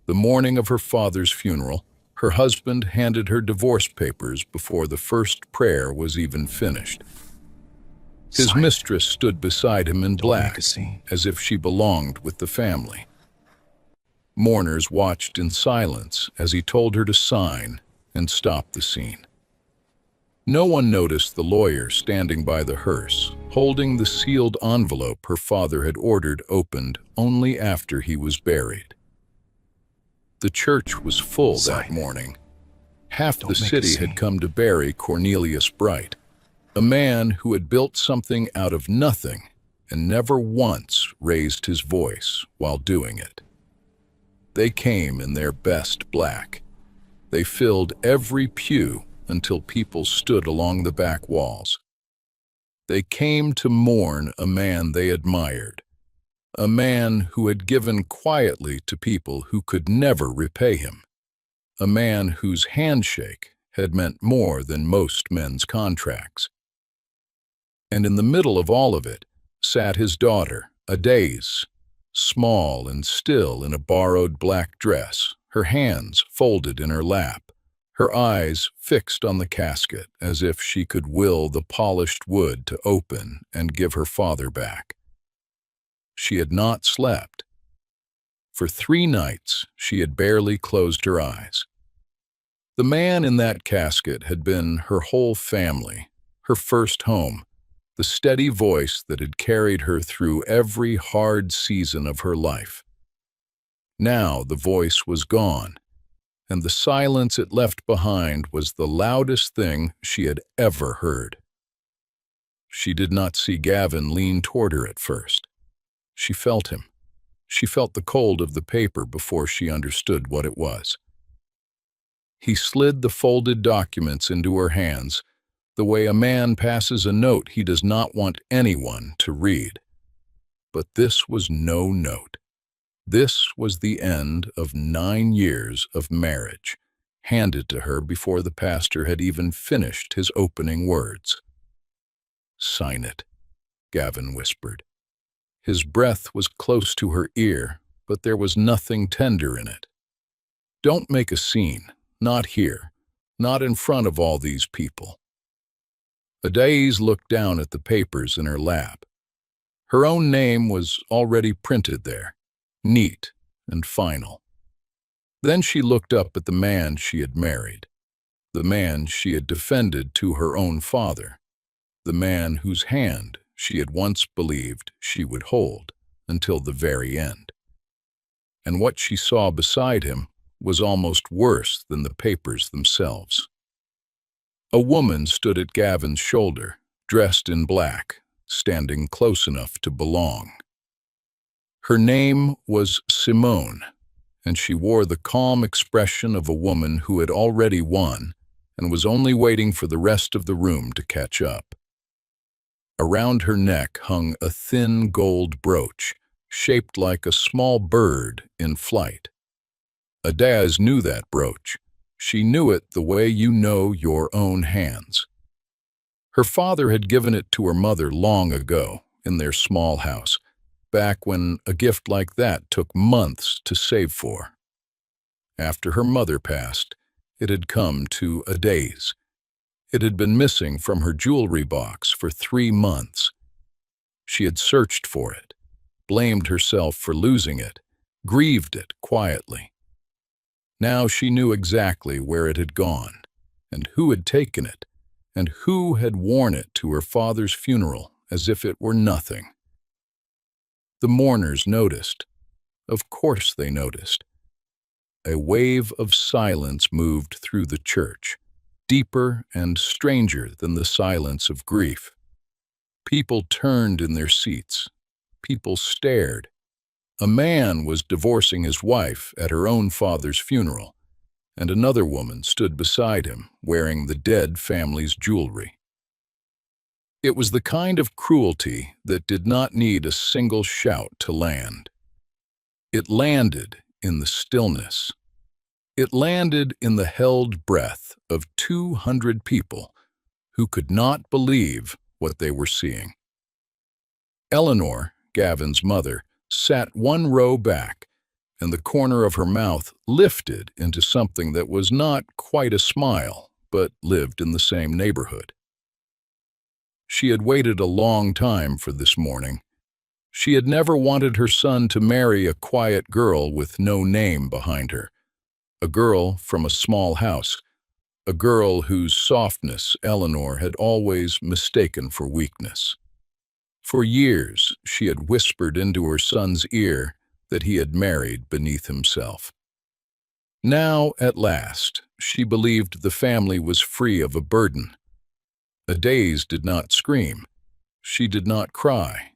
The morning of her father's funeral, her husband handed her divorce papers before the first prayer was even finished. His Sign. mistress stood beside him in Don't make black, a scene. as if she belonged with the family. Mourners watched in silence as he told her to sign and stop the scene. No one noticed the lawyer standing by the hearse, holding the sealed envelope her father had ordered opened only after he was buried. The church was full that morning. Half the city had come to bury Cornelius Bright, a man who had built something out of nothing and never once raised his voice while doing it. They came in their best black. They filled every pew until people stood along the back walls. They came to mourn a man they admired, a man who had given quietly to people who could never repay him, a man whose handshake had meant more than most men's contracts. And in the middle of all of it sat his daughter, Heiress, small and still in a borrowed black dress, her hands folded in her lap, her eyes fixed on the casket as if she could will the polished wood to open and give her father back. She had not slept. For 3 nights she had barely closed her eyes. The man in that casket had been her whole family, her first home, the steady voice that had carried her through every hard season of her life. Now the voice was gone, and the silence it left behind was the loudest thing she had ever heard. She did not see Gavin lean toward her at first. She felt him. She felt the cold of the paper before she understood what it was. He slid the folded documents into her hands, the way a man passes a note he does not want anyone to read. But this was no note. This was the end of 9 years of marriage, handed to her before the pastor had even finished his opening words. "Sign it," Gavin whispered. His breath was close to her ear, but there was nothing tender in it. "Don't make a scene, not here, not in front of all these people." Heiress looked down at the papers in her lap. Her own name was already printed there, neat and final. Then she looked up at the man she had married, the man she had defended to her own father, the man whose hand she had once believed she would hold until the very end. And what she saw beside him was almost worse than the papers themselves. A woman stood at Gavin's shoulder, dressed in black, standing close enough to belong. Her name was Simone, and she wore the calm expression of a woman who had already won and was only waiting for the rest of the room to catch up. Around her neck hung a thin gold brooch, shaped like a small bird in flight. Heiress knew that brooch. She knew it the way you know your own hands. Her father had given it to her mother long ago in their small house, back when a gift like that took months to save for. After her mother passed, it had come to Heiress. It had been missing from her jewelry box for 3 months. She had searched for it, blamed herself for losing it, grieved it quietly. Now she knew exactly where it had gone, and who had taken it, and who had worn it to her father's funeral as if it were nothing. The mourners noticed. Of course they noticed. A wave of silence moved through the church, deeper and stranger than the silence of grief. People turned in their seats. People stared. A man was divorcing his wife at her own father's funeral, and another woman stood beside him, wearing the dead family's jewelry. It was the kind of cruelty that did not need a single shout to land. It landed in the stillness. It landed in the held breath of 200 people who could not believe what they were seeing. Eleanor, Gavin's mother, sat 1 row back, and the corner of her mouth lifted into something that was not quite a smile, but lived in the same neighborhood. She had waited a long time for this morning. She had never wanted her son to marry a quiet girl with no name behind her, a girl from a small house, a girl whose softness Eleanor had always mistaken for weakness. For years, she had whispered into her son's ear that he had married beneath himself. Now, at last, she believed the family was free of a burden. Adèle did not scream. She did not cry.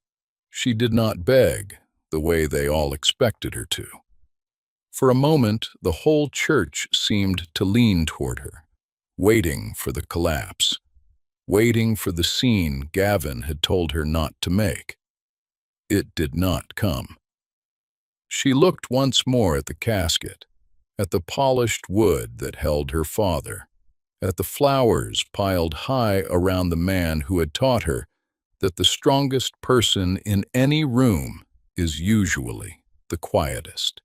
She did not beg the way they all expected her to. For a moment, the whole church seemed to lean toward her, waiting for the collapse, waiting for the scene Gavin had told her not to make. It did not come. She looked once more at the casket, at the polished wood that held her father, at the flowers piled high around the man who had taught her that the strongest person in any room is usually the quietest.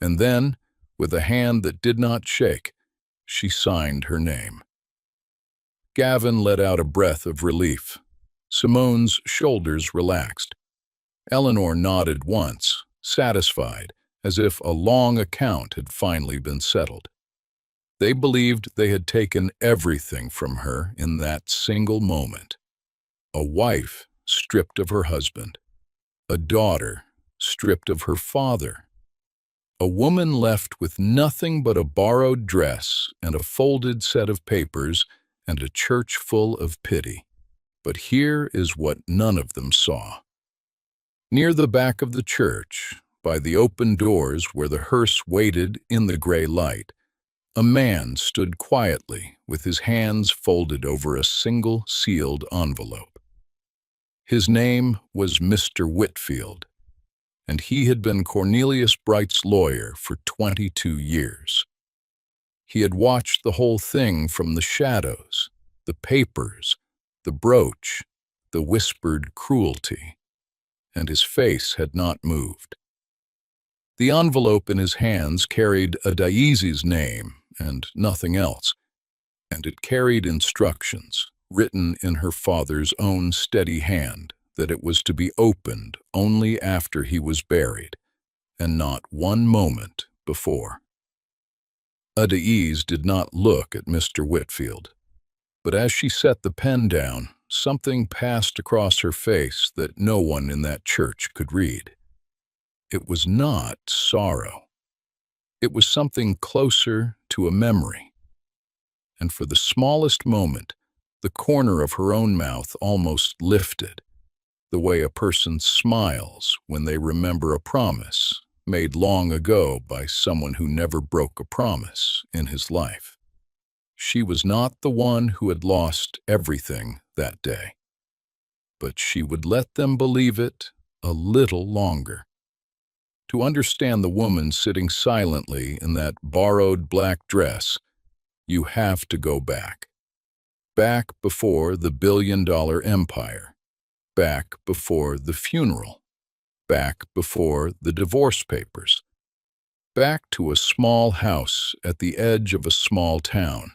And then, with a hand that did not shake, she signed her name. Gavin let out a breath of relief. Simone's shoulders relaxed. Eleanor nodded once, satisfied, as if a long account had finally been settled. They believed they had taken everything from her in that single moment. A wife stripped of her husband, a daughter stripped of her father, a woman left with nothing but a borrowed dress and a folded set of papers and a church full of pity. But here is what none of them saw. Near the back of the church, by the open doors where the hearse waited in the gray light, a man stood quietly with his hands folded over a single sealed envelope. His name was Mr. Whitfield, and he had been Cornelius Bright's lawyer for 22 years. He had watched the whole thing from the shadows, the papers, the brooch, the whispered cruelty, and his face had not moved. The envelope in his hands carried Adèle's name and nothing else, and it carried instructions, written in her father's own steady hand, that it was to be opened only after he was buried, and not one moment before. Adèle did not look at Mr. Whitfield, but as she set the pen down, something passed across her face that no one in that church could read. It was not sorrow. It was something closer to a memory. And for the smallest moment, the corner of her own mouth almost lifted, the way a person smiles when they remember a promise made long ago by someone who never broke a promise in his life. She was not the one who had lost everything that day, but she would let them believe it a little longer. To understand the woman sitting silently in that borrowed black dress, you have to go back. Back before the billion-dollar empire. Back before the funeral. Back before the divorce papers. Back to a small house at the edge of a small town,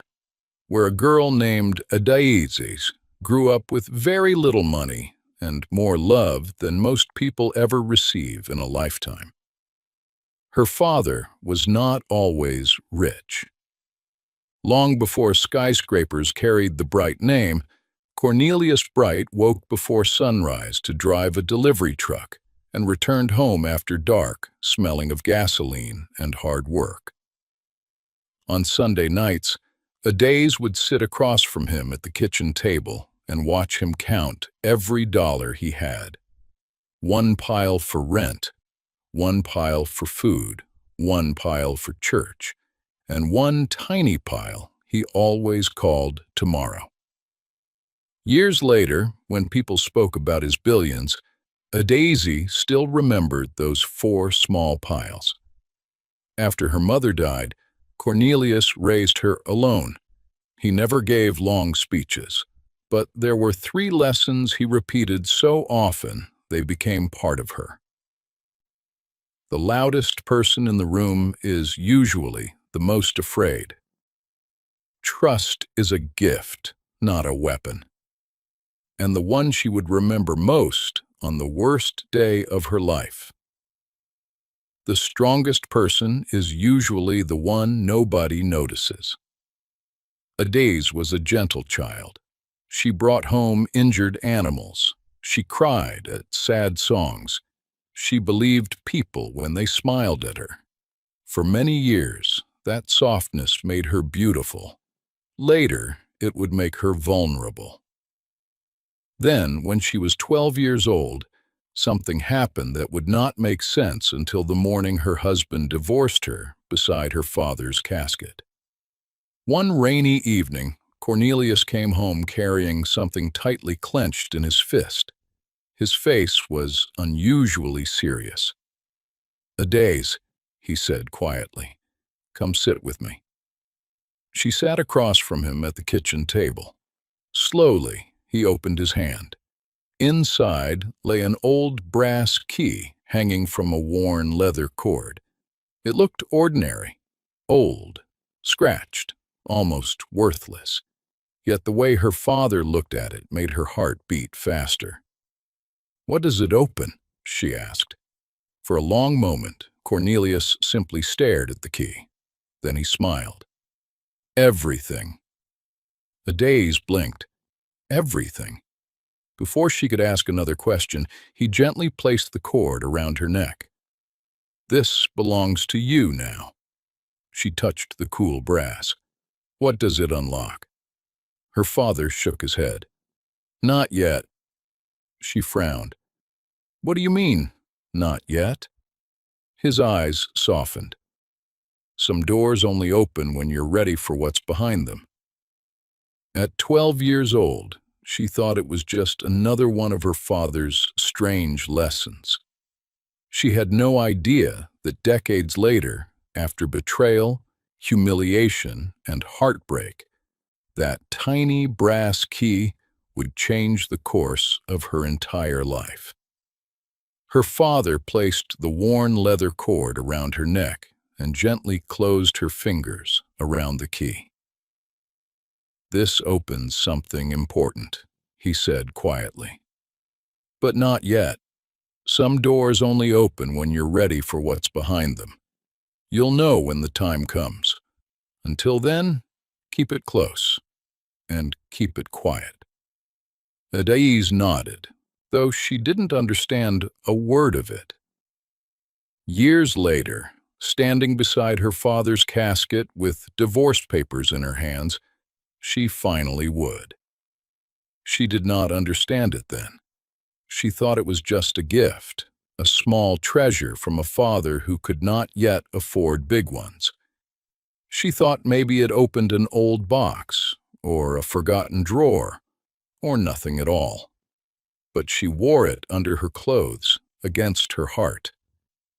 where a girl named Adèle grew up with very little money and more love than most people ever receive in a lifetime. Her father was not always rich. Long before skyscrapers carried the Bright name, Cornelius Bright woke before sunrise to drive a delivery truck and returned home after dark, smelling of gasoline and hard work. On Sunday nights, Adèle would sit across from him at the kitchen table and watch him count every dollar he had. One pile for rent, one pile for food, one pile for church, and one tiny pile he always called tomorrow. Years later, when people spoke about his billions, Adèle still remembered those 4 small piles. After her mother died, Cornelius raised her alone. He never gave long speeches, but there were 3 lessons he repeated so often they became part of her. The loudest person in the room is usually the most afraid. Trust is a gift, not a weapon, and the one she would remember most on the worst day of her life. The strongest person is usually the one nobody notices. Adeze was a gentle child. She brought home injured animals. She cried at sad songs. She believed people when they smiled at her. For many years, that softness made her beautiful. Later, it would make her vulnerable. Then, when she was 12 years old, something happened that would not make sense until the morning her husband divorced her beside her father's casket. One rainy evening, Cornelius came home carrying something tightly clenched in his fist. His face was unusually serious. "Adeze," he said quietly, "come sit with me." She sat across from him at the kitchen table. Slowly, he opened his hand. Inside lay an old brass key hanging from a worn leather cord. It looked ordinary, old, scratched, almost worthless. Yet the way her father looked at it made her heart beat faster. "What does it open?" she asked. For a long moment, Cornelius simply stared at the key. Then he smiled. "Everything." Adeze blinked. "Everything?" Before she could ask another question, he gently placed the cord around her neck. "This belongs to you now." She touched the cool brass. "What does it unlock?" Her father shook his head. "Not yet." She frowned. "What do you mean, not yet?" His eyes softened. "Some doors only open when you're ready for what's behind them." At 12 years old, she thought it was just another one of her father's strange lessons. She had no idea that decades later, after betrayal, humiliation, and heartbreak, that tiny brass key would change the course of her entire life. Her father placed the worn leather cord around her neck and gently closed her fingers around the key. "This opens something important," he said quietly. "But not yet. Some doors only open when you're ready for what's behind them. You'll know when the time comes. Until then, keep it close, and keep it quiet." Adeze nodded, though she didn't understand a word of it. Years later, standing beside her father's casket with divorce papers in her hands, she finally would. She did not understand it then. She thought it was just a gift, a small treasure from a father who could not yet afford big ones. She thought maybe it opened an old box, or a forgotten drawer, or nothing at all. But she wore it under her clothes, against her heart,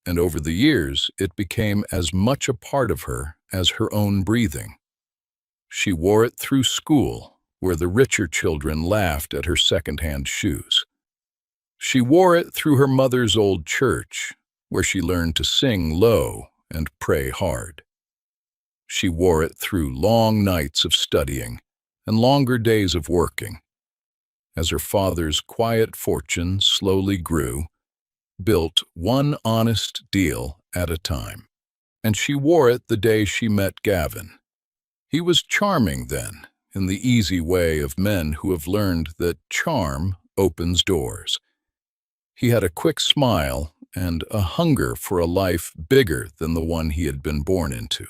and over the years it became as much a part of her as her own breathing. She wore it through school, where the richer children laughed at her second-hand shoes. She wore it through her mother's old church, where she learned to sing low and pray hard. She wore it through long nights of studying and longer days of working. As her father's quiet fortune slowly grew, built one honest deal at a time. And she wore it the day she met Gavin. He was charming then, in the easy way of men who have learned that charm opens doors. He had a quick smile and a hunger for a life bigger than the one he had been born into.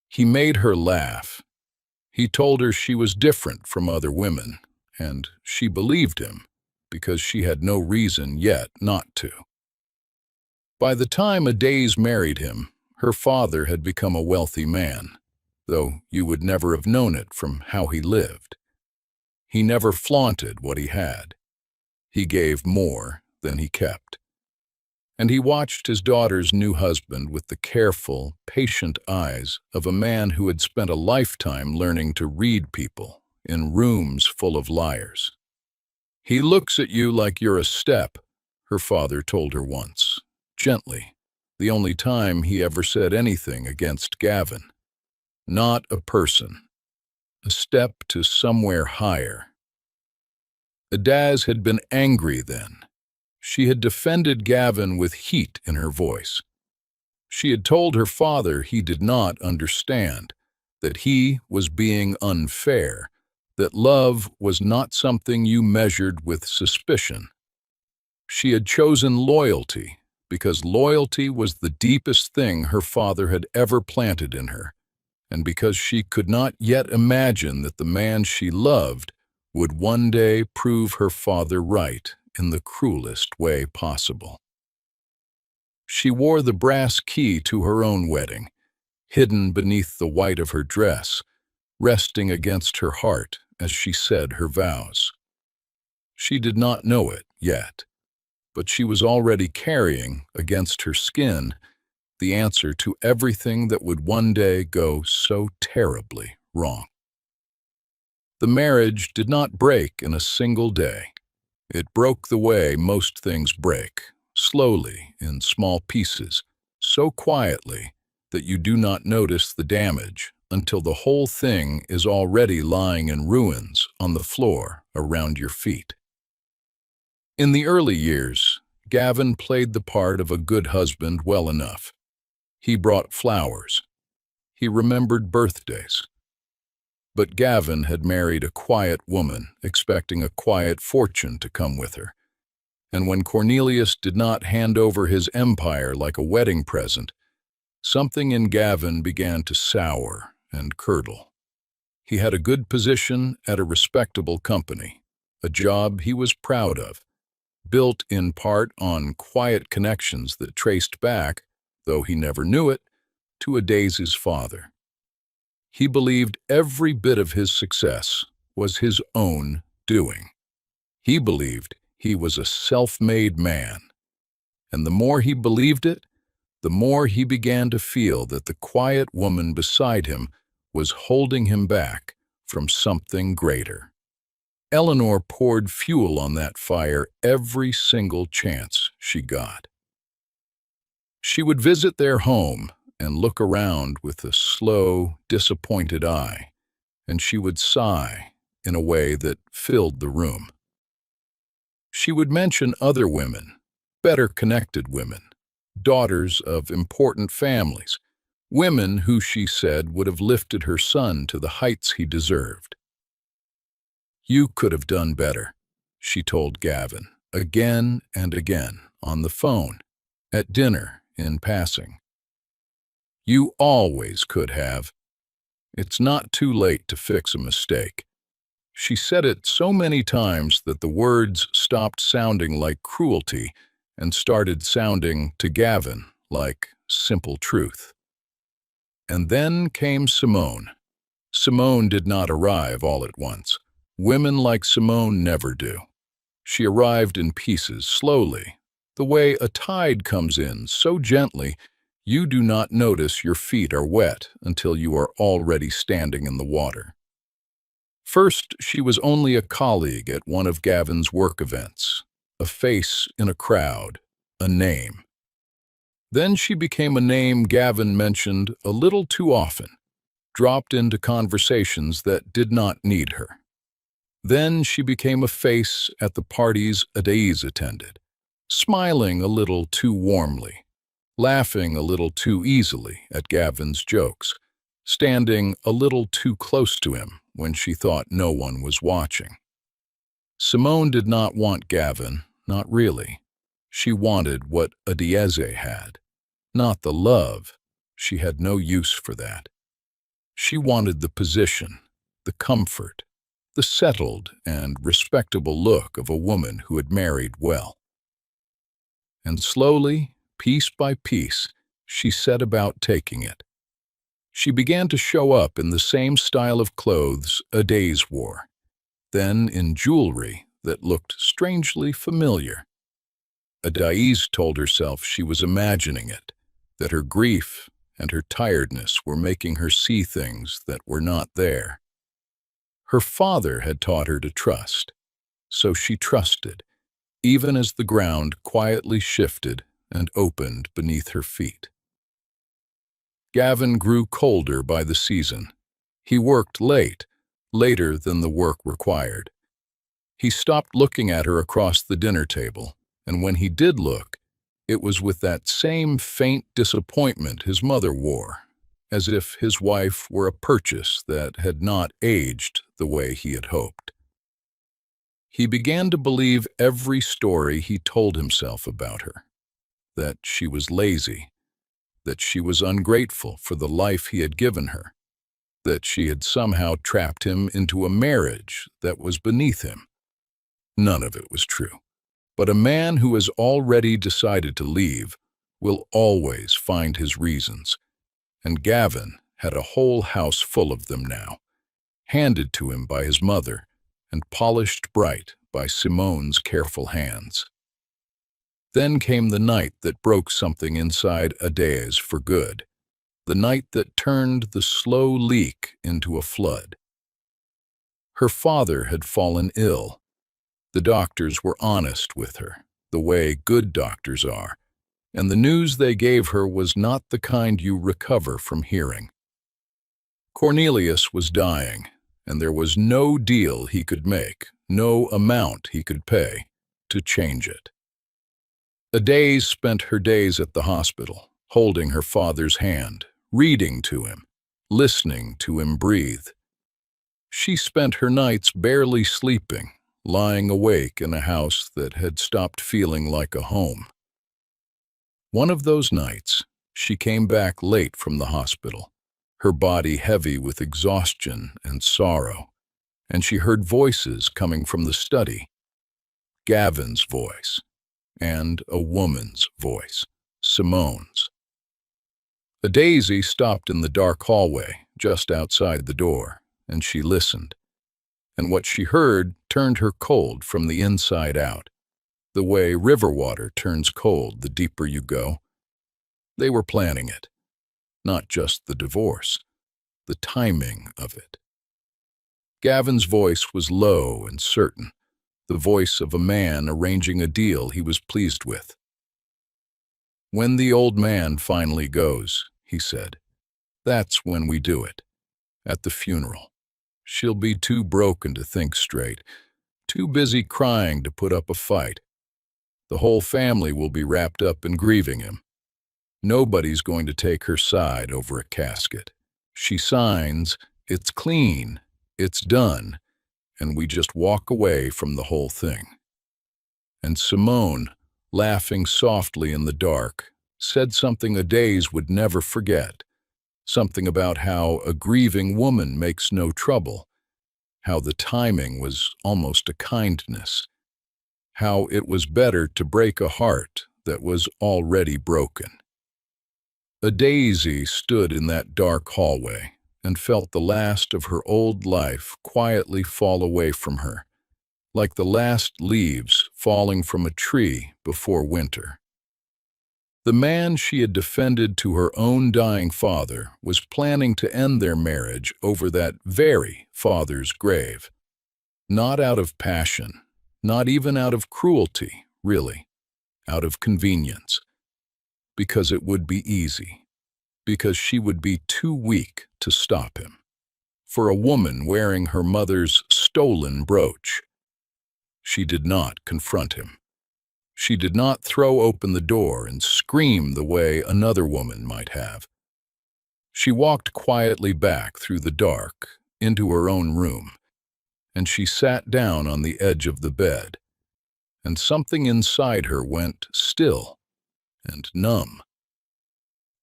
He made her laugh. He told her she was different from other women, and she believed him because she had no reason yet not to. By the time Adeze married him, her father had become a wealthy man, though you would never have known it from how he lived. He never flaunted what he had. He gave more than he kept. And he watched his daughter's new husband with the careful, patient eyes of a man who had spent a lifetime learning to read people in rooms full of liars. "He looks at you like you're a step," her father told her once, gently the only time he ever said anything against Gavin. Not a person. A step to somewhere higher. Adaz had been angry then. She had defended Gavin with heat in her voice. She had told her father he did not understand, that he was being unfair, that love was not something you measured with suspicion. She had chosen loyalty because loyalty was the deepest thing her father had ever planted in her, and because she could not yet imagine that the man she loved would one day prove her father right in the cruelest way possible. She wore the brass key to her own wedding, hidden beneath the white of her dress, resting against her heart as she said her vows. She did not know it yet, but she was already carrying, against her skin, the answer to everything that would one day go so terribly wrong. The marriage did not break in a single day. It broke the way most things break, slowly, in small pieces, so quietly that you do not notice the damage until the whole thing is already lying in ruins on the floor around your feet. In the early years, Gavin played the part of a good husband well enough. He brought flowers. He remembered birthdays. But Gavin had married a quiet woman, expecting a quiet fortune to come with her. And when Cornelius did not hand over his empire like a wedding present, something in Gavin began to sour and curdle. He had a good position at a respectable company, a job he was proud of, built in part on quiet connections that traced back, though he never knew it, to Adaz's father. He believed every bit of his success was his own doing. He believed he was a self-made man. And the more he believed it, the more he began to feel that the quiet woman beside him was holding him back from something greater. Eleanor poured fuel on that fire every single chance she got. She would visit their home and look around with a slow, disappointed eye, and she would sigh in a way that filled the room. She would mention other women, better connected women, daughters of important families, women who she said would have lifted her son to the heights he deserved. "You could have done better," she told Gavin, again and again, on the phone, at dinner, in passing. "You always could have. It's not too late to fix a mistake." She said it so many times that the words stopped sounding like cruelty and started sounding to Gavin like simple truth. And then came Simone. Simone did not arrive all at once. Women like Simone never do. She arrived in pieces, slowly, the way a tide comes in, so gently you do not notice your feet are wet until you are already standing in the water. First, she was only a colleague at one of Gavin's work events, a face in a crowd, a name. Then she became a name Gavin mentioned a little too often, dropped into conversations that did not need her. Then she became a face at the parties Adaz attended, smiling a little too warmly, laughing a little too easily at Gavin's jokes, standing a little too close to him when she thought no one was watching. Simone did not want Gavin, not really. She wanted what Adaz had, not the love. She had no use for that. She wanted the position, the comfort, the settled and respectable look of a woman who had married well. And slowly, piece by piece, she set about taking it. She began to show up in the same style of clothes Adaz wore, then in jewelry that looked strangely familiar. Adaz told herself she was imagining it, that her grief and her tiredness were making her see things that were not there. Her father had taught her to trust, so she trusted, even as the ground quietly shifted and opened beneath her feet. Gavin grew colder by the season. He worked late, later than the work required. He stopped looking at her across the dinner table, and when he did look, it was with that same faint disappointment his mother wore, as if his wife were a purchase that had not aged the way he had hoped. He began to believe every story he told himself about her, that she was lazy, that she was ungrateful for the life he had given her, that she had somehow trapped him into a marriage that was beneath him. None of it was true. But a man who has already decided to leave will always find his reasons, and Gavin had a whole house full of them now, handed to him by his mother and polished bright by Simone's careful hands. Then came the night that broke something inside Heiress for good, the night that turned the slow leak into a flood. Her father had fallen ill. The doctors were honest with her, the way good doctors are, and the news they gave her was not the kind you recover from hearing. Cornelius was dying, and there was no deal he could make, no amount he could pay, to change it. Heiress spent her days at the hospital, holding her father's hand, reading to him, listening to him breathe. She spent her nights barely sleeping, lying awake in a house that had stopped feeling like a home. One of those nights, she came back late from the hospital, her body heavy with exhaustion and sorrow, and she heard voices coming from the study. Gavin's voice, and a woman's voice, Simone's. A daisy stopped in the dark hallway, just outside the door, and she listened. And what she heard turned her cold from the inside out, the way river water turns cold the deeper you go. They were planning it, not just the divorce, the timing of it. Gavin's voice was low and certain, the voice of a man arranging a deal he was pleased with. "When the old man finally goes," he said, "that's when we do it, at the funeral. She'll be too broken to think straight, too busy crying to put up a fight. The whole family will be wrapped up in grieving him. Nobody's going to take her side over a casket. She signs, it's clean, it's done, and we just walk away from the whole thing." And Simone, laughing softly in the dark, said something Heiress would never forget, something about how a grieving woman makes no trouble, how the timing was almost a kindness, how it was better to break a heart that was already broken. A daisy stood in that dark hallway and felt the last of her old life quietly fall away from her, like the last leaves falling from a tree before winter. The man she had defended to her own dying father was planning to end their marriage over that very father's grave. Not out of passion, not even out of cruelty, really, out of convenience. Because it would be easy, because she would be too weak to stop him. For a woman wearing her mother's stolen brooch. She did not confront him. She did not throw open the door and scream the way another woman might have. She walked quietly back through the dark into her own room, and she sat down on the edge of the bed, and something inside her went still and numb.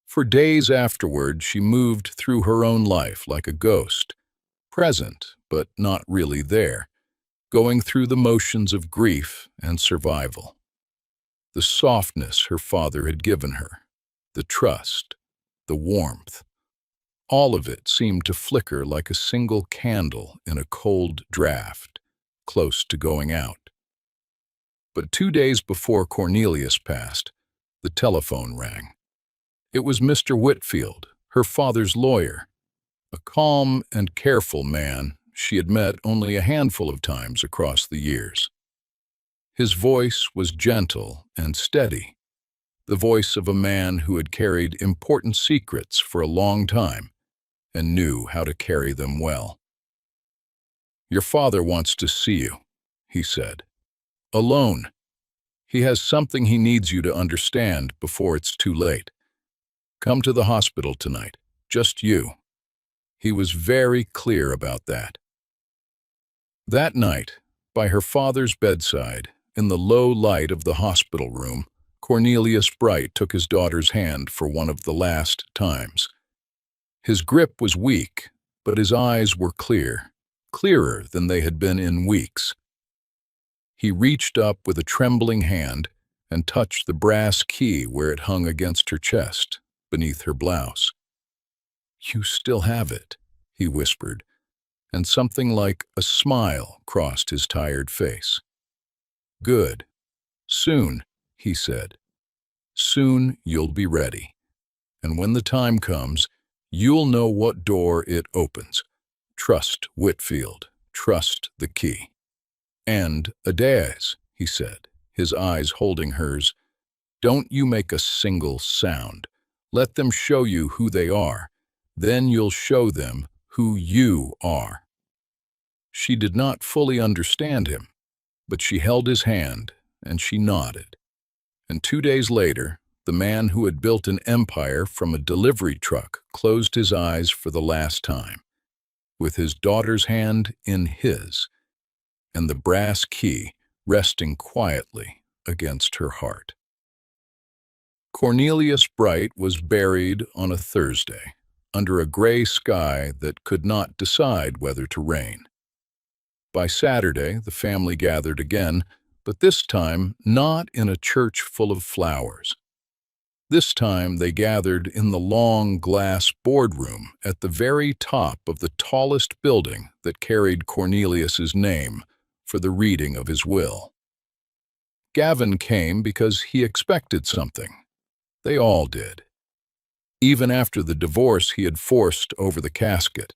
For days afterward, she moved through her own life like a ghost, present but not really there, going through the motions of grief and survival. The softness her father had given her, the trust, the warmth, all of it seemed to flicker like a single candle in a cold draft, close to going out. But 2 days before Cornelius passed, the telephone rang. It was Mr. Whitfield, her father's lawyer, a calm and careful man she had met only a handful of times across the years. His voice was gentle and steady, the voice of a man who had carried important secrets for a long time and knew how to carry them well. "Your father wants to see you," he said. "Alone. He has something he needs you to understand before it's too late. Come to the hospital tonight. Just you." He was very clear about that. That night, by her father's bedside, in the low light of the hospital room, Cornelius Bright took his daughter's hand for one of the last times. His grip was weak, but his eyes were clear, clearer than they had been in weeks. He reached up with a trembling hand and touched the brass key where it hung against her chest, beneath her blouse. "You still have it," he whispered, and something like a smile crossed his tired face. "Good. Soon," he said. "Soon you'll be ready. And when the time comes, you'll know what door it opens. Trust Whitfield. Trust the key." "And, Adairs," he said, his eyes holding hers, "don't you make a single sound. Let them show you who they are. Then you'll show them who you are." She did not fully understand him, but she held his hand and she nodded. And 2 days later, the man who had built an empire from a delivery truck closed his eyes for the last time, with his daughter's hand in his, and the brass key resting quietly against her heart. Cornelius Bright was buried on a Thursday, under a gray sky that could not decide whether to rain. By Saturday, the family gathered again, but this time not in a church full of flowers. This time they gathered in the long glass boardroom at the very top of the tallest building that carried Cornelius's name for the reading of his will. Gavin came because he expected something. They all did. Even after the divorce he had forced over the casket,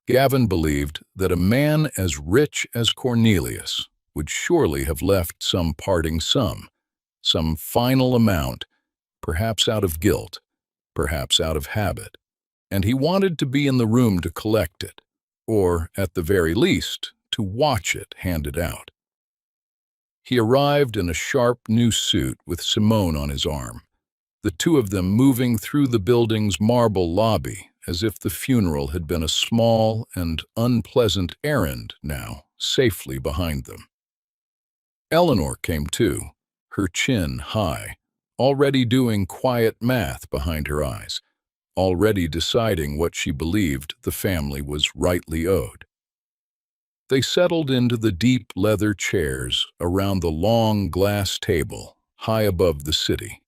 Gavin believed that a man as rich as Cornelius would surely have left some parting sum, some final amount, perhaps out of guilt, perhaps out of habit, and he wanted to be in the room to collect it, or, at the very least, to watch it handed out. He arrived in a sharp new suit with Simone on his arm, the two of them moving through the building's marble lobby as if the funeral had been a small and unpleasant errand now safely behind them. Eleanor came too, her chin high, already doing quiet math behind her eyes, already deciding what she believed the family was rightly owed. They settled into the deep leather chairs around the long glass table high above the city.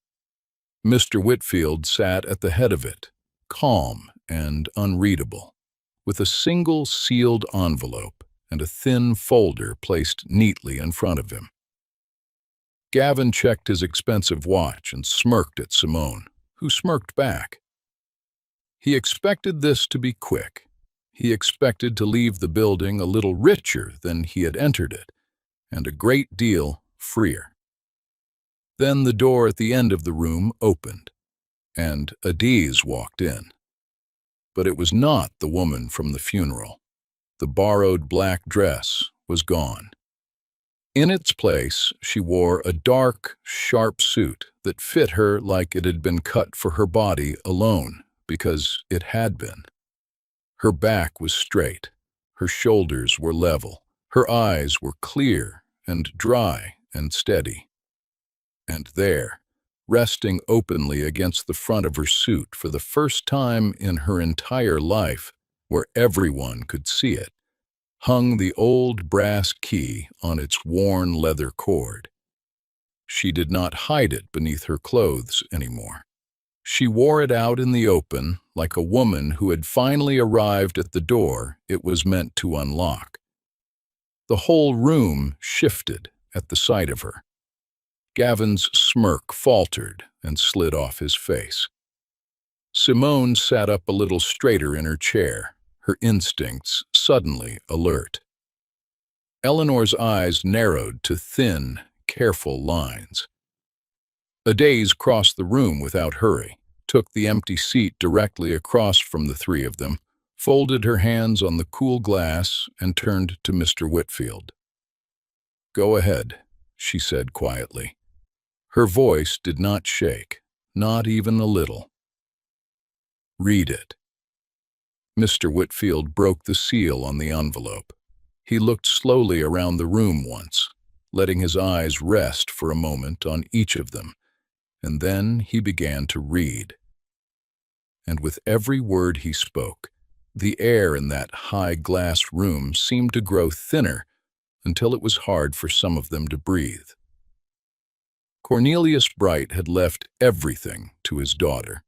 Mr. Whitfield sat at the head of it, calm and unreadable, with a single sealed envelope and a thin folder placed neatly in front of him. Gavin checked his expensive watch and smirked at Simone, who smirked back. He expected this to be quick. He expected to leave the building a little richer than he had entered it, and a great deal freer. Then the door at the end of the room opened, and Adairs walked in. But it was not the woman from the funeral. The borrowed black dress was gone. In its place, she wore a dark, sharp suit that fit her like it had been cut for her body alone, because it had been. Her back was straight, her shoulders were level, her eyes were clear and dry and steady. And there, resting openly against the front of her suit for the first time in her entire life, where everyone could see it, hung the old brass key on its worn leather cord. She did not hide it beneath her clothes anymore. She wore it out in the open like a woman who had finally arrived at the door it was meant to unlock. The whole room shifted at the sight of her. Gavin's smirk faltered and slid off his face. Simone sat up a little straighter in her chair, her instincts suddenly alert. Eleanor's eyes narrowed to thin, careful lines. Adaze crossed the room without hurry, took the empty seat directly across from the three of them, folded her hands on the cool glass, and turned to Mr. Whitfield. "Go ahead," she said quietly. Her voice did not shake, not even a little. "Read it." Mr. Whitfield broke the seal on the envelope. He looked slowly around the room once, letting his eyes rest for a moment on each of them, and then he began to read. And with every word he spoke, the air in that high glass room seemed to grow thinner until it was hard for some of them to breathe. Cornelius Bright had left everything to his daughter.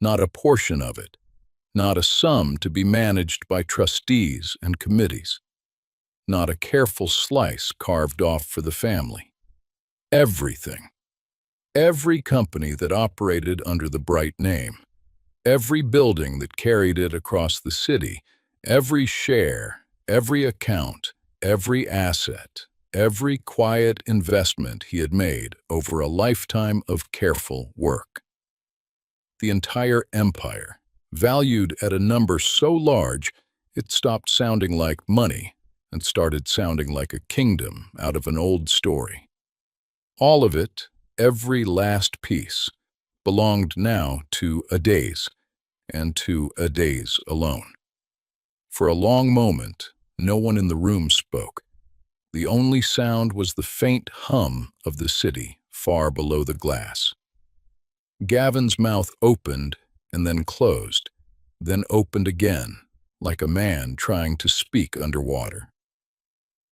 Not a portion of it, not a sum to be managed by trustees and committees, not a careful slice carved off for the family. Everything. Every company that operated under the Bright name, every building that carried it across the city, every share, every account, every asset, every quiet investment he had made over a lifetime of careful work. The entire empire, valued at a number so large it stopped sounding like money and started sounding like a kingdom out of an old story. All of it, every last piece, belonged now to Adaze, and to Adaze alone. For a long moment, no one in the room spoke. The only sound was the faint hum of the city far below the glass. Gavin's mouth opened and then closed, then opened again, like a man trying to speak underwater.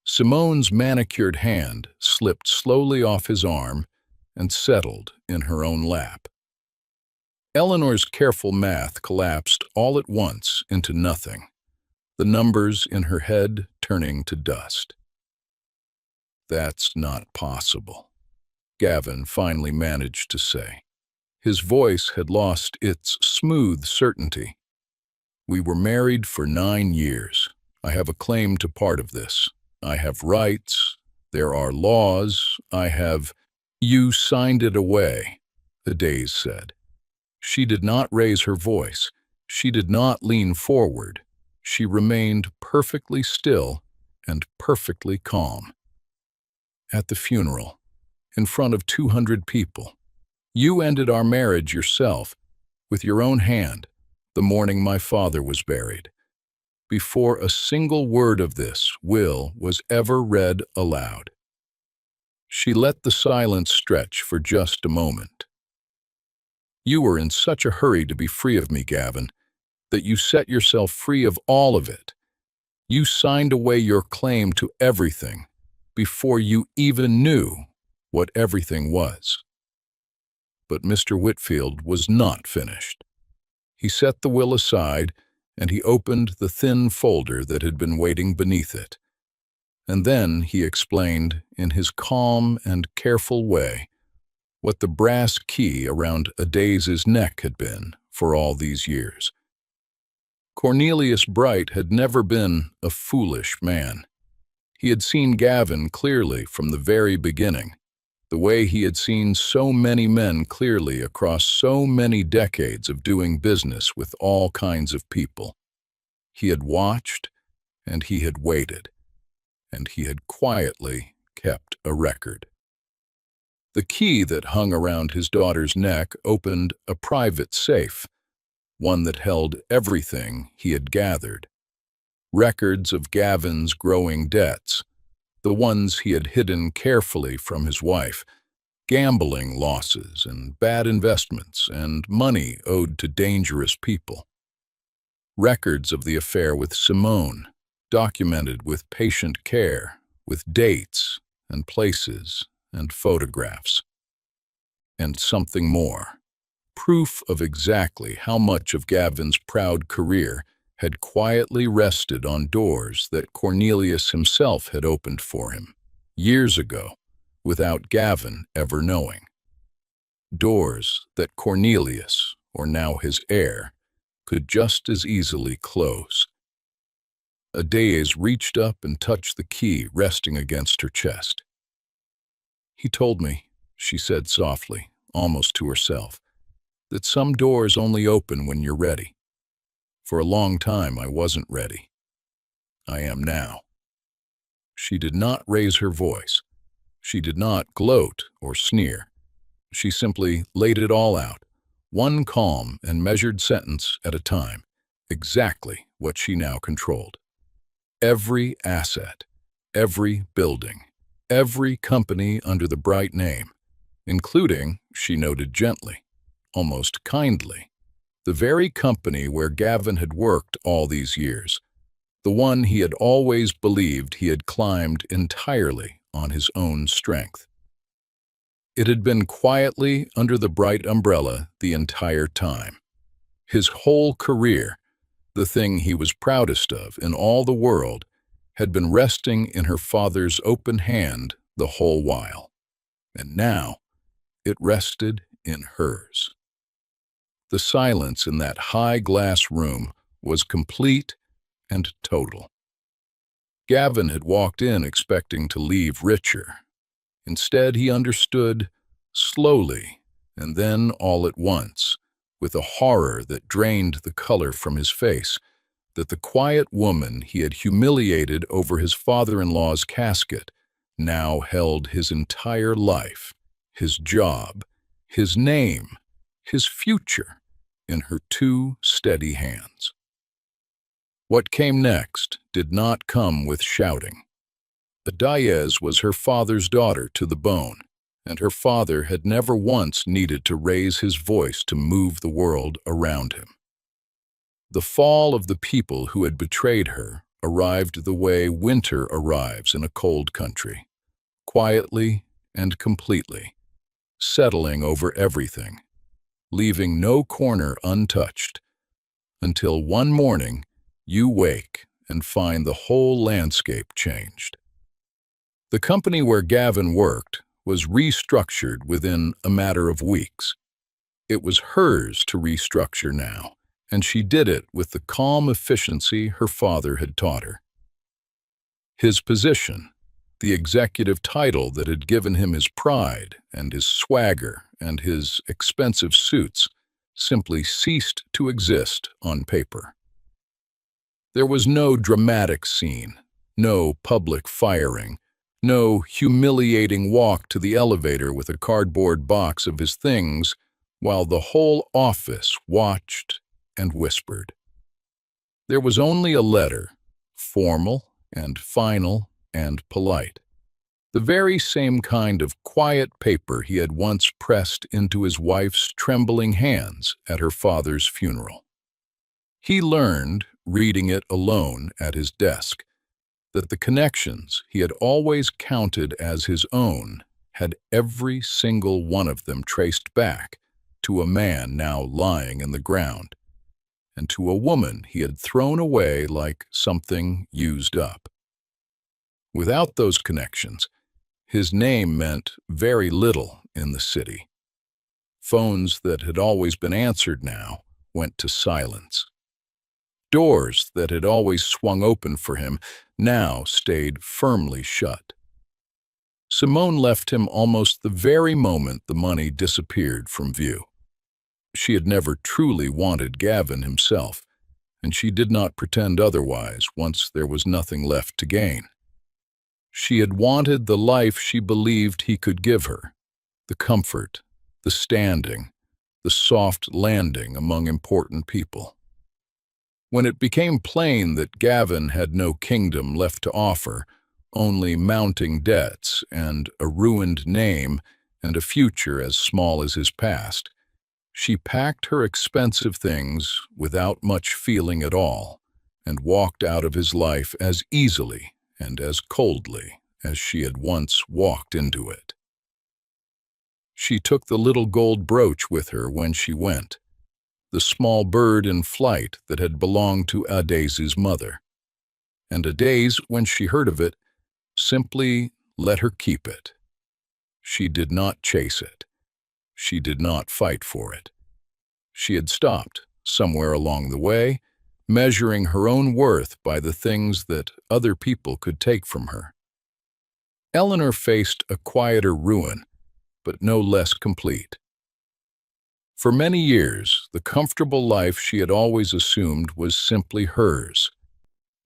Simone's manicured hand slipped slowly off his arm and settled in her own lap. Eleanor's careful math collapsed all at once into nothing, the numbers in her head turning to dust. "That's not possible," Gavin finally managed to say. His voice had lost its smooth certainty. "We were married for 9 years. I have a claim to part of this. I have rights. There are laws. I have—" "You signed it away," Adaze said. She did not raise her voice. She did not lean forward. She remained perfectly still and perfectly calm. "At the funeral, in front of 200 people. You ended our marriage yourself, with your own hand, the morning my father was buried. Before a single word of this will was ever read aloud." She let the silence stretch for just a moment. "You were in such a hurry to be free of me, Gavin, that you set yourself free of all of it. You signed away your claim to everything before you even knew what everything was." But Mr. Whitfield was not finished. He set the will aside, and he opened the thin folder that had been waiting beneath it. And then he explained, in his calm and careful way, what the brass key around Adaze's neck had been for all these years. Cornelius Bright had never been a foolish man. He had seen Gavin clearly from the very beginning, the way he had seen so many men clearly across so many decades of doing business with all kinds of people. He had watched, and he had waited, and he had quietly kept a record. The key that hung around his daughter's neck opened a private safe, one that held everything he had gathered. Records of Gavin's growing debts, the ones he had hidden carefully from his wife, gambling losses and bad investments and money owed to dangerous people. Records of the affair with Simone, documented with patient care, with dates and places and photographs. And something more. Proof of exactly how much of Gavin's proud career had quietly rested on doors that Cornelius himself had opened for him, years ago, without Gavin ever knowing. Doors that Cornelius, or now his heir, could just as easily close. Adaze reached up and touched the key resting against her chest. "He told me," she said softly, almost to herself, that some doors only open when you're ready. For a long time, I wasn't ready. I am now. She did not raise her voice. She did not gloat or sneer. She simply laid it all out, one calm and measured sentence at a time, exactly what she now controlled. Every asset, every building, every company under the bright name, including, she noted gently, almost kindly, the very company where Gavin had worked all these years, the one he had always believed he had climbed entirely on his own strength. It had been quietly under the bright umbrella the entire time. His whole career, the thing he was proudest of in all the world, had been resting in her father's open hand the whole while. And now it rested in hers. The silence in that high glass room was complete and total. Gavin had walked in expecting to leave richer. Instead, he understood slowly, and then all at once, with a horror that drained the color from his face, that the quiet woman he had humiliated over his father-in-law's casket now held his entire life, his job, his name, his future, in her two steady hands. What came next did not come with shouting. Diaz was her father's daughter to the bone, and her father had never once needed to raise his voice to move the world around him. The fall of the people who had betrayed her arrived the way winter arrives in a cold country, quietly and completely, settling over everything, leaving no corner untouched, until one morning you wake and find the whole landscape changed. The company where Gavin worked was restructured within a matter of weeks. It was hers to restructure now, and she did it with the calm efficiency her father had taught her. His position, the executive title that had given him his pride and his swagger and his expensive suits, simply ceased to exist on paper. There was no dramatic scene, no public firing, no humiliating walk to the elevator with a cardboard box of his things while the whole office watched and whispered. There was only a letter, formal and final and polite, the very same kind of quiet paper he had once pressed into his wife's trembling hands at her father's funeral. He learned, reading it alone at his desk, that the connections he had always counted as his own had every single one of them traced back to a man now lying in the ground, and to a woman he had thrown away like something used up. Without those connections, his name meant very little in the city. Phones that had always been answered now went to silence. Doors that had always swung open for him now stayed firmly shut. Simone left him almost the very moment the money disappeared from view. She had never truly wanted Gavin himself, and she did not pretend otherwise once there was nothing left to gain. She had wanted the life she believed he could give her, the comfort, the standing, the soft landing among important people. When it became plain that Gavin had no kingdom left to offer, only mounting debts and a ruined name and a future as small as his past, she packed her expensive things without much feeling at all and walked out of his life as easily and as coldly as she had once walked into it. She took the little gold brooch with her when she went, the small bird in flight that had belonged to Adaise's mother. And Adaise, when she heard of it, simply let her keep it. She did not chase it. She did not fight for it. She had stopped, somewhere along the way, measuring her own worth by the things that other people could take from her. Eleanor faced a quieter ruin, but no less complete. For many years, the comfortable life she had always assumed was simply hers.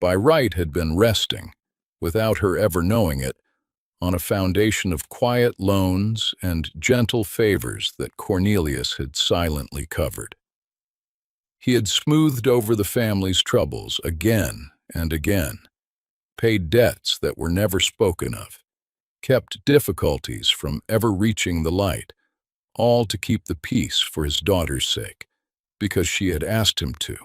By right had been resting, without her ever knowing it, on a foundation of quiet loans and gentle favors that Cornelius had silently covered. He had smoothed over the family's troubles again and again, paid debts that were never spoken of, kept difficulties from ever reaching the light, all to keep the peace for his daughter's sake, because she had asked him to,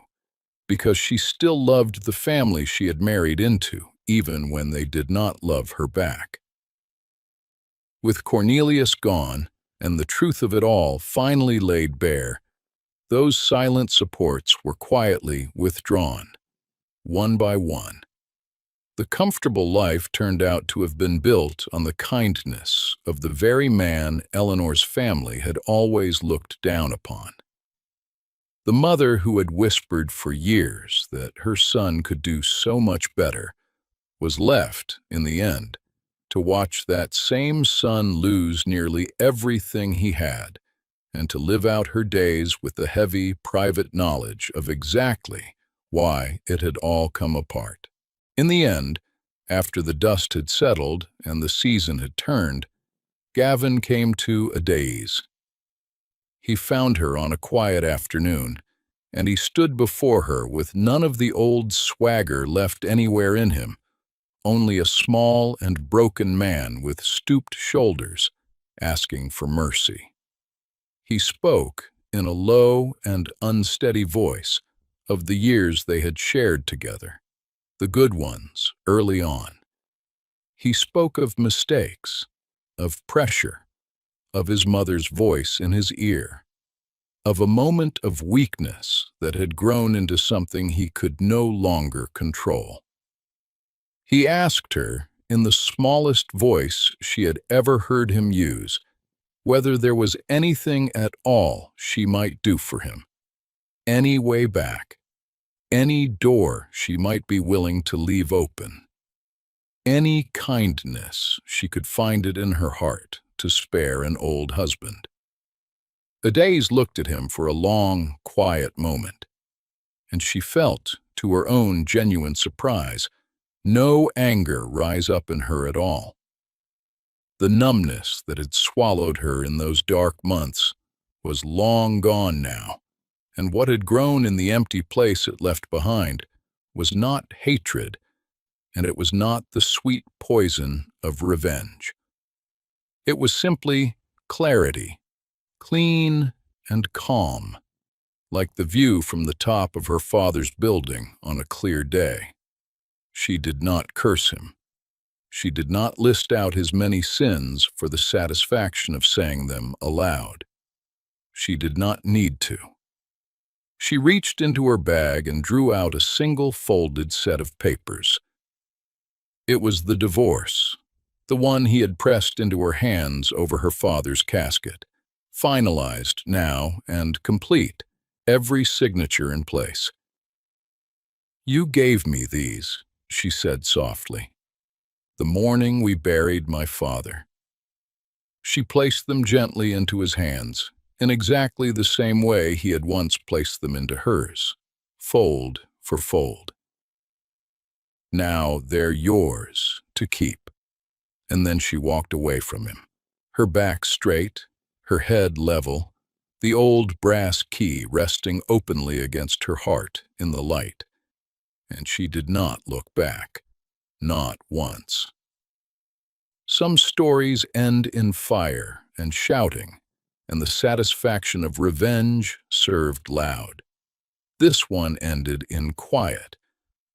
because she still loved the family she had married into, even when they did not love her back. With Cornelius gone, and the truth of it all finally laid bare, those silent supports were quietly withdrawn, one by one. The comfortable life turned out to have been built on the kindness of the very man Eleanor's family had always looked down upon. The mother who had whispered for years that her son could do so much better was left, in the end, to watch that same son lose nearly everything he had and to live out her days with the heavy, private knowledge of exactly why it had all come apart. In the end, after the dust had settled and the season had turned, Gavin came to a daze. He found her on a quiet afternoon, and he stood before her with none of the old swagger left anywhere in him, only a small and broken man with stooped shoulders, asking for mercy. He spoke, in a low and unsteady voice, of the years they had shared together, the good ones, early on. He spoke of mistakes, of pressure, of his mother's voice in his ear, of a moment of weakness that had grown into something he could no longer control. He asked her, in the smallest voice she had ever heard him use, whether there was anything at all she might do for him, any way back, any door she might be willing to leave open, any kindness she could find it in her heart to spare an old husband. Adèle looked at him for a long, quiet moment, and she felt, to her own genuine surprise, no anger rise up in her at all. The numbness that had swallowed her in those dark months was long gone now, and what had grown in the empty place it left behind was not hatred, and it was not the sweet poison of revenge. It was simply clarity, clean and calm, like the view from the top of her father's building on a clear day. She did not curse him. She did not list out his many sins for the satisfaction of saying them aloud. She did not need to. She reached into her bag and drew out a single folded set of papers. It was the divorce, the one he had pressed into her hands over her father's casket, finalized now and complete, every signature in place. "You gave me these," she said softly, "the morning we buried my father." She placed them gently into his hands, in exactly the same way he had once placed them into hers, fold for fold. "Now they're yours to keep." And then she walked away from him, her back straight, her head level, the old brass key resting openly against her heart in the light. And she did not look back, not once. Some stories end in fire and shouting, and the satisfaction of revenge served loud. This one ended in quiet,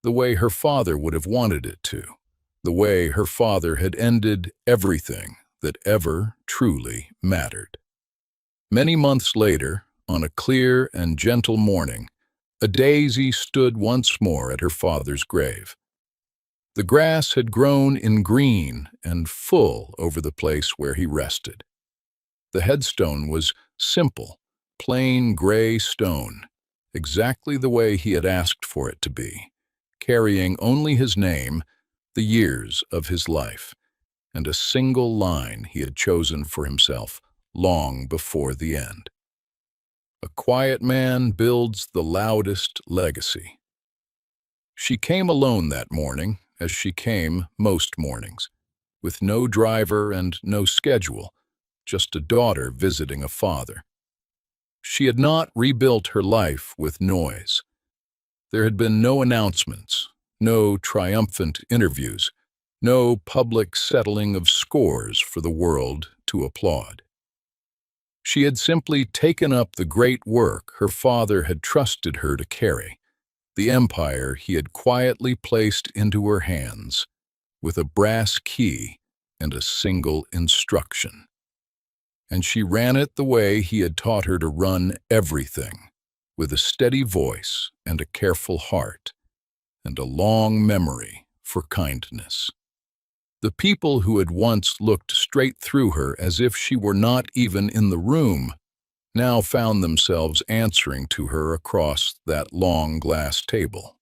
the way her father would have wanted it to, the way her father had ended everything that ever truly mattered. Many months later, on a clear and gentle morning, a daisy stood once more at her father's grave. The grass had grown in green and full over the place where he rested. The headstone was simple, plain gray stone, exactly the way he had asked for it to be, carrying only his name, the years of his life, and a single line he had chosen for himself long before the end. A quiet man builds the loudest legacy. She came alone that morning, as she came most mornings, with no driver and no schedule, just a daughter visiting a father. She had not rebuilt her life with noise. There had been no announcements, no triumphant interviews, no public settling of scores for the world to applaud. She had simply taken up the great work her father had trusted her to carry, the empire he had quietly placed into her hands, with a brass key and a single instruction. And she ran it the way he had taught her to run everything, with a steady voice and a careful heart, and a long memory for kindness. The people who had once looked straight through her as if she were not even in the room now found themselves answering to her across that long glass table.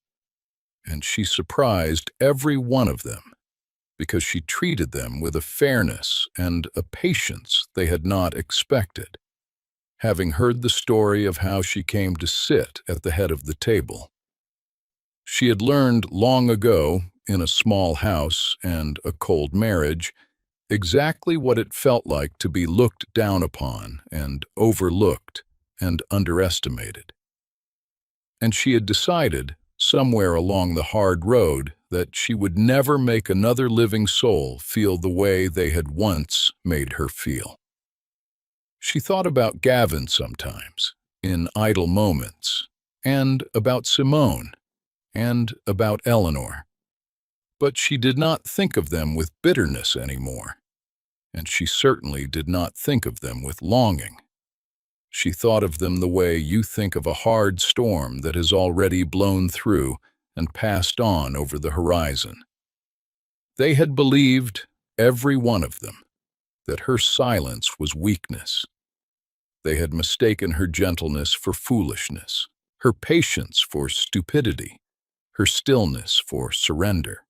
And she surprised every one of them, because she treated them with a fairness and a patience they had not expected, having heard the story of how she came to sit at the head of the table. She had learned long ago, in a small house and a cold marriage, exactly what it felt like to be looked down upon and overlooked and underestimated. And she had decided, somewhere along the hard road, that she would never make another living soul feel the way they had once made her feel. She thought about Gavin sometimes, in idle moments, and about Simone, and about Eleanor. But she did not think of them with bitterness anymore, and she certainly did not think of them with longing. She thought of them the way you think of a hard storm that has already blown through and passed on over the horizon. They had believed, every one of them, that her silence was weakness. They had mistaken her gentleness for foolishness, her patience for stupidity, her stillness for surrender.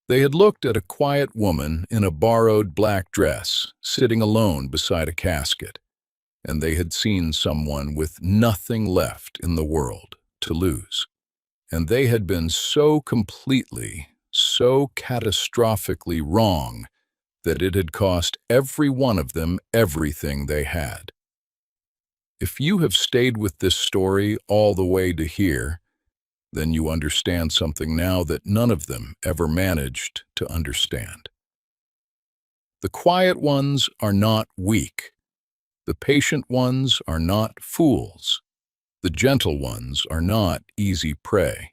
They had looked at a quiet woman in a borrowed black dress, sitting alone beside a casket, and they had seen someone with nothing left in the world to lose. And they had been so completely, so catastrophically wrong that it had cost every one of them everything they had. If you have stayed with this story all the way to here, then you understand something now that none of them ever managed to understand. The quiet ones are not weak. The patient ones are not fools. The gentle ones are not easy prey.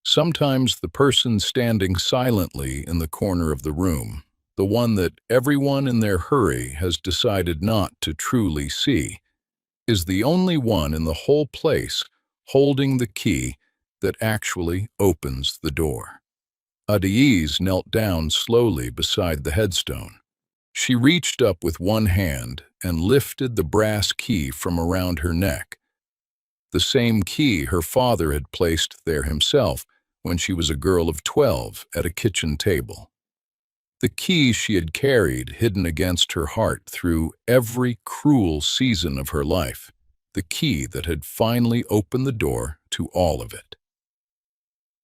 Sometimes the person standing silently in the corner of the room, the one that everyone in their hurry has decided not to truly see, is the only one in the whole place holding the key that actually opens the door. Adie's knelt down slowly beside the headstone. She reached up with one hand and lifted the brass key from around her neck, the same key her father had placed there himself when she was a girl of 12 at a kitchen table. The key she had carried hidden against her heart through every cruel season of her life, the key that had finally opened the door to all of it.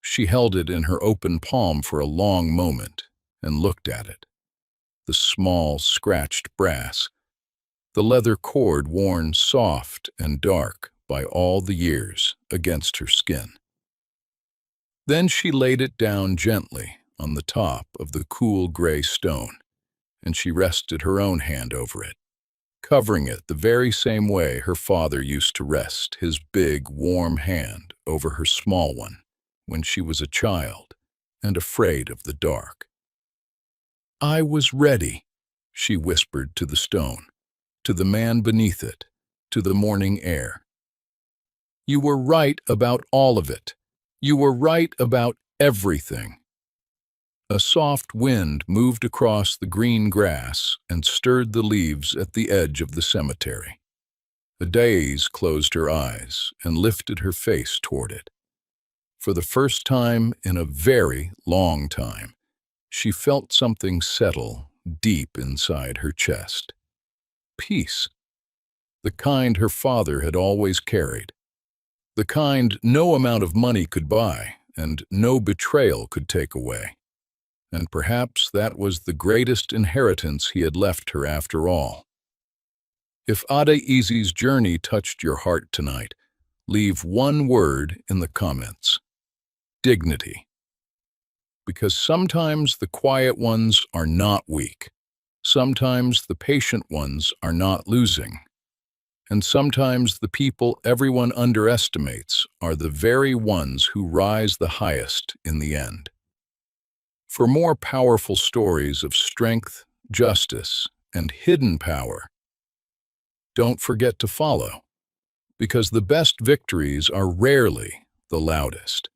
She held it in her open palm for a long moment and looked at it. The small, scratched brass, the leather cord worn soft and dark by all the years against her skin. Then she laid it down gently on the top of the cool gray stone, and she rested her own hand over it, covering it the very same way her father used to rest his big, warm hand over her small one when she was a child and afraid of the dark. "I was ready," she whispered to the stone, to the man beneath it, to the morning air. "You were right about all of it. You were right about everything." A soft wind moved across the green grass and stirred the leaves at the edge of the cemetery. Adie's closed her eyes and lifted her face toward it. For the first time in a very long time, she felt something settle deep inside her chest. Peace. the kind her father had always carried, the kind no amount of money could buy and no betrayal could take away. And perhaps that was the greatest inheritance he had left her after all. If Adaizi's journey touched your heart tonight, leave one word in the comments: dignity. Because sometimes the quiet ones are not weak. Sometimes the patient ones are not losing. And sometimes the people everyone underestimates are the very ones who rise the highest in the end. For more powerful stories of strength, justice, and hidden power, don't forget to follow, because the best victories are rarely the loudest.